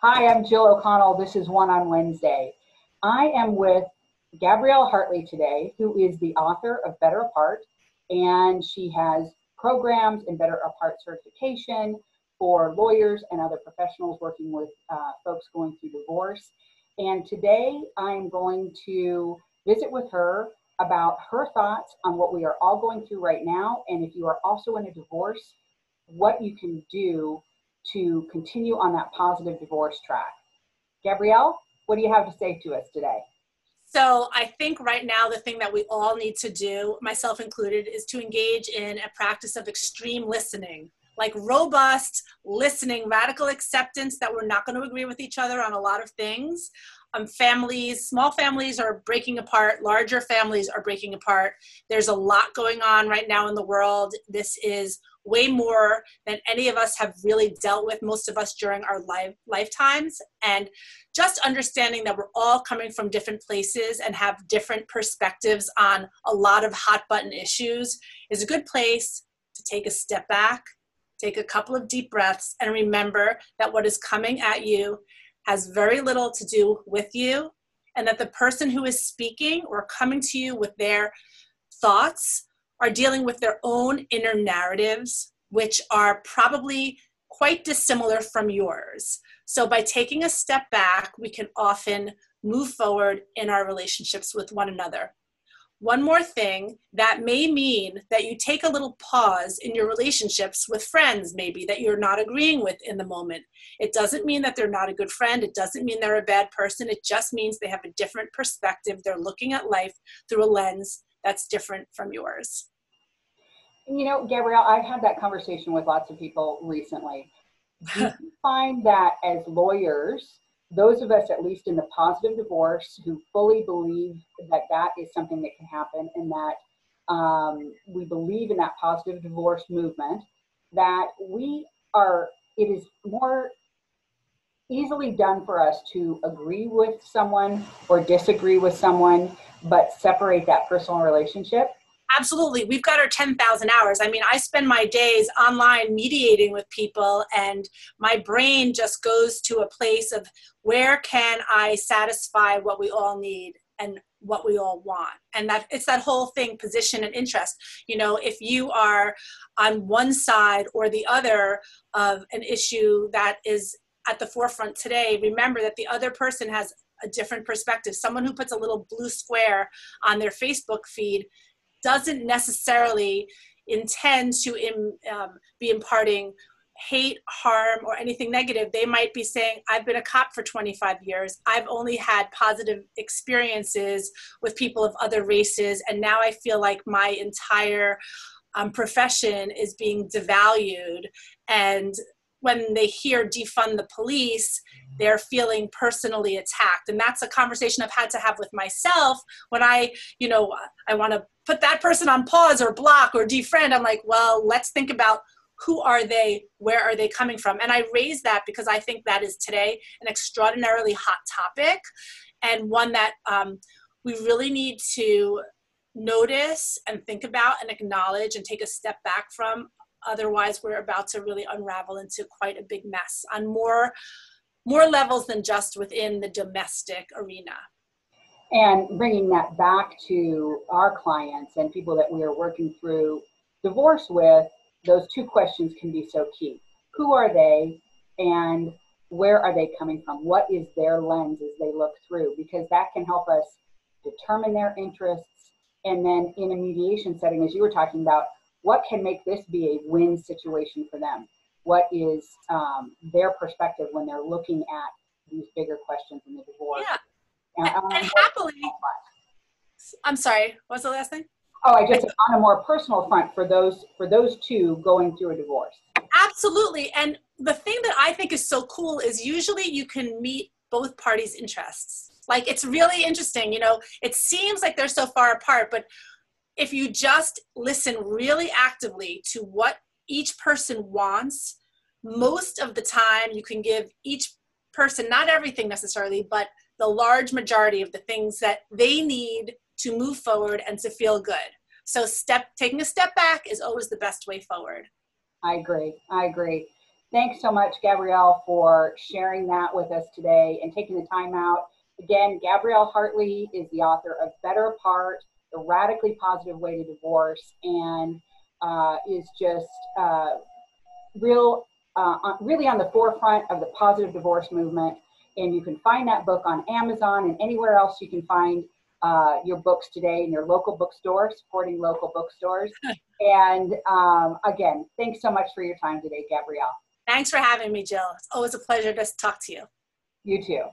Hi, I'm Jill O'Connell. This is One on Wednesday. I am with Gabrielle Hartley today, who is the author of Better Apart, and she has programs in Better Apart certification for lawyers and other professionals working with folks going through divorce. And today I'm going to visit with her about her thoughts on what we are all going through right now, and if you are also in a divorce, what you can do to continue on that positive divorce track. Gabrielle, what do you have to say to us today? So I think right now the thing that we all need to do, myself included, is to engage in a practice of extreme listening, like robust listening, radical acceptance that we're not going to agree with each other on a lot of things. Families, small families are breaking apart, larger families are breaking apart. There's a lot going on right now in the world. This is way more than any of us have really dealt with, most of us during our lifetimes. And just understanding that we're all coming from different places and have different perspectives on a lot of hot button issues is a good place to take a step back, take a couple of deep breaths, and remember that what is coming at you has very little to do with you, and that the person who is speaking or coming to you with their thoughts are dealing with their own inner narratives, which are probably quite dissimilar from yours. So by taking a step back, we can often move forward in our relationships with one another. One more thing, that may mean that you take a little pause in your relationships with friends, maybe, that you're not agreeing with in the moment. It doesn't mean that they're not a good friend. It doesn't mean they're a bad person. It just means they have a different perspective. They're looking at life through a lens that's different from yours. You know, Gabrielle, I've had that conversation with lots of people recently. Do you find that as lawyers, those of us, at least in the positive divorce, who fully believe that that is something that can happen and that we believe in that positive divorce movement, that it is more easily done for us to agree with someone or disagree with someone, but separate that personal relationship? Absolutely. We've got our 10,000 hours. I mean, I spend my days online mediating with people, and my brain just goes to a place of where can I satisfy what we all need and what we all want. And that it's that whole thing, position and interest. You know, if you are on one side or the other of an issue that is at the forefront today, remember that the other person has a different perspective. Someone who puts a little blue square on their Facebook feed doesn't necessarily intend to be imparting hate, harm, or anything negative. They might be saying, I've been a cop for 25 years. I've only had positive experiences with people of other races, and now I feel like my entire profession is being devalued. And when they hear defund the police, they're feeling personally attacked. And that's a conversation I've had to have with myself when I want to put that person on pause or block or defriend. I'm like, well, let's think about who are they? Where are they coming from? And I raise that because I think that is today an extraordinarily hot topic, and one that we really need to notice and think about and acknowledge and take a step back from. Otherwise, we're about to really unravel into quite a big mess on more levels than just within the domestic arena. And bringing that back to our clients and people that we are working through divorce with, those two questions can be so key. Who are they, and where are they coming from? What is their lens as they look through? Because that can help us determine their interests. And then in a mediation setting, as you were talking about, what can make this be a win situation for them? What is their perspective when they're looking at these bigger questions in the divorce? Yeah, and happily, I'm sorry, what was the last thing? Oh, I just on a more personal front for those two going through a divorce. Absolutely. And the thing that I think is so cool is usually you can meet both parties' interests. Like, it's really interesting, it seems like they're so far apart, but if you just listen really actively to what each person wants, most of the time you can give each person, not everything necessarily, but the large majority of the things that they need to move forward and to feel good. So taking a step back is always the best way forward. I agree. Thanks so much, Gabrielle, for sharing that with us today and taking the time out. Again, Gabrielle Hartley is the author of Better Apart, The Radically Positive Way to Divorce, and is just really on the forefront of the positive divorce movement. And you can find that book on Amazon and anywhere else you can find your books today in your local bookstore, supporting local bookstores. And again, thanks so much for your time today, Gabrielle. Thanks for having me, Jill. It's always a pleasure to talk to you. You too.